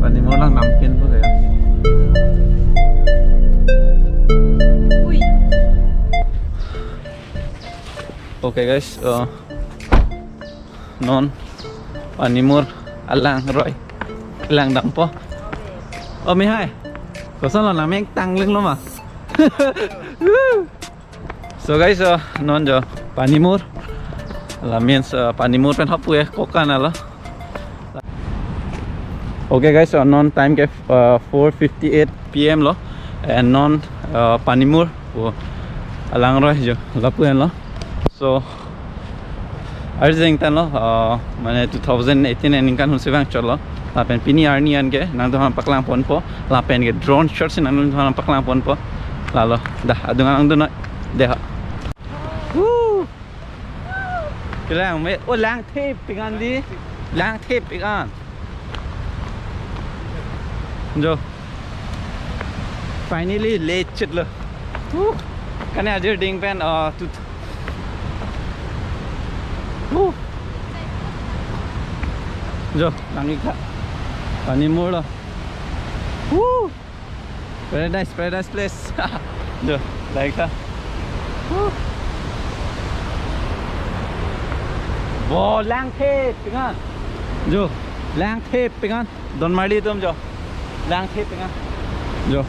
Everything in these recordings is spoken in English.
PANIMUR lang nampin po kaya. Uy. Okay guys, non PANIMUR alang Roy alang dang po. Mi hai có sao là làm anh tăng lưng lắm à. So guys, non jo PANIMUR là means PANIMUR pen hop puye koka na lo. Okay guys, non time ke 4:58 PM lo and non PANIMUR alang Roy jo lapuan lo. So arjing tan lo mane 2018 en kan hun sevang cholo lapen pini arni an ke nang dohan paklang pon po lapen ke drone shots nang dohan paklang pon po lalo dah adungan ang dunoi deha kelang me o lang tape pingan di lang tape pingan jo finally late chit lo kan ajir ding pen jo langit ka PANIMUR lo. Paradise place. Jo like ka. Wo lang tape pingan jo lang tape pingan don mari tum jo lang tape pingan jo.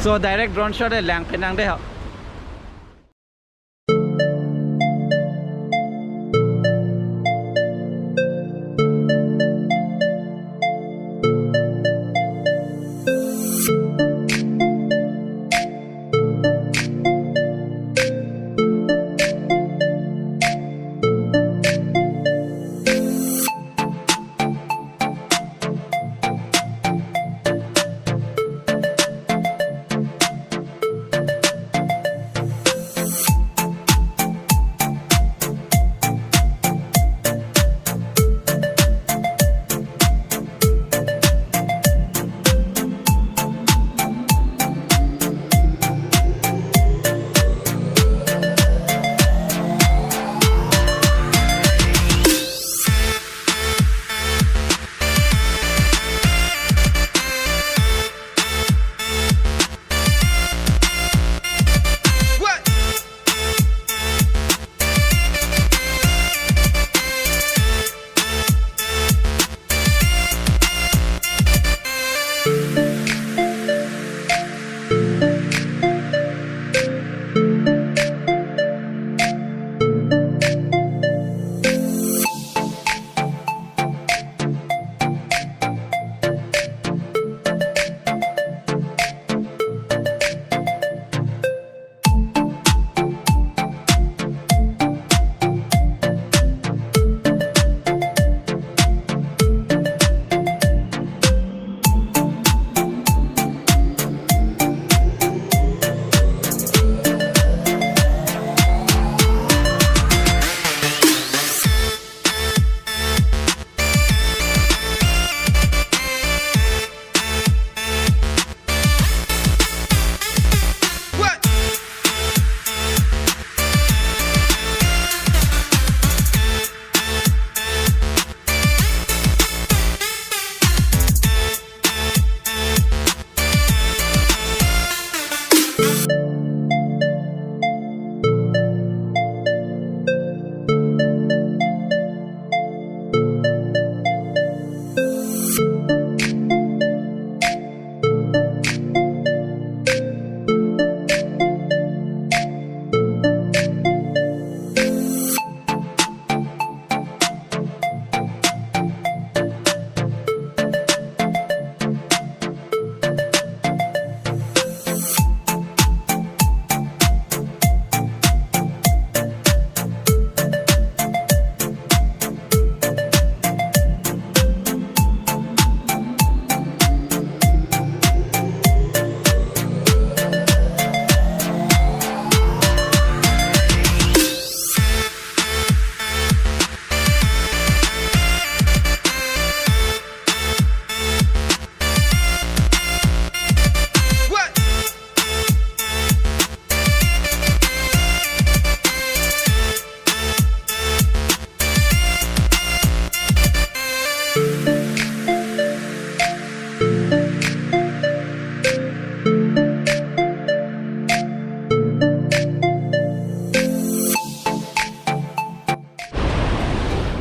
So direct drone shot hai lang pinang de ha.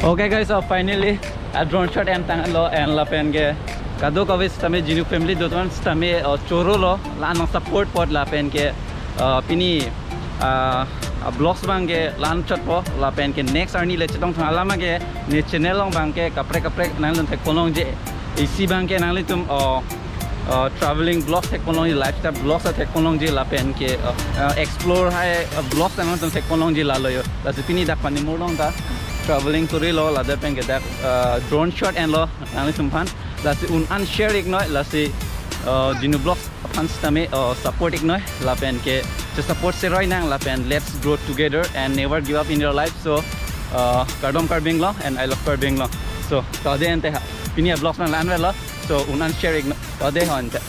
Okay guys, so finally a drone shot and tangalo and la pen ge kado kavis tame jinu family dotan tame choro lo lan support pod la pen ke pini blogs bang ge lan shot po la pen ke next arni le chetong thalama ge ne channel long bang ke kapre nang lon thekolong je isi bang ke nang le tum traveling vlogs technology lifestyle vlogs technology la pen ke explore hai vlogs nang tum technology la lo yo la pini dak panimur long ta traveling to real la da pen ke dak drone shot and lo nang le tum pan la si un unshare ignore la si jinu vlogs pan stame support ignore la pen ke to support se roi nang la pen let's grow together and never give up in your life. So kardom karbing lo and I love karbing lo. So tade ente pini vlogs nang lan lo so un unshare ignore tade ho ente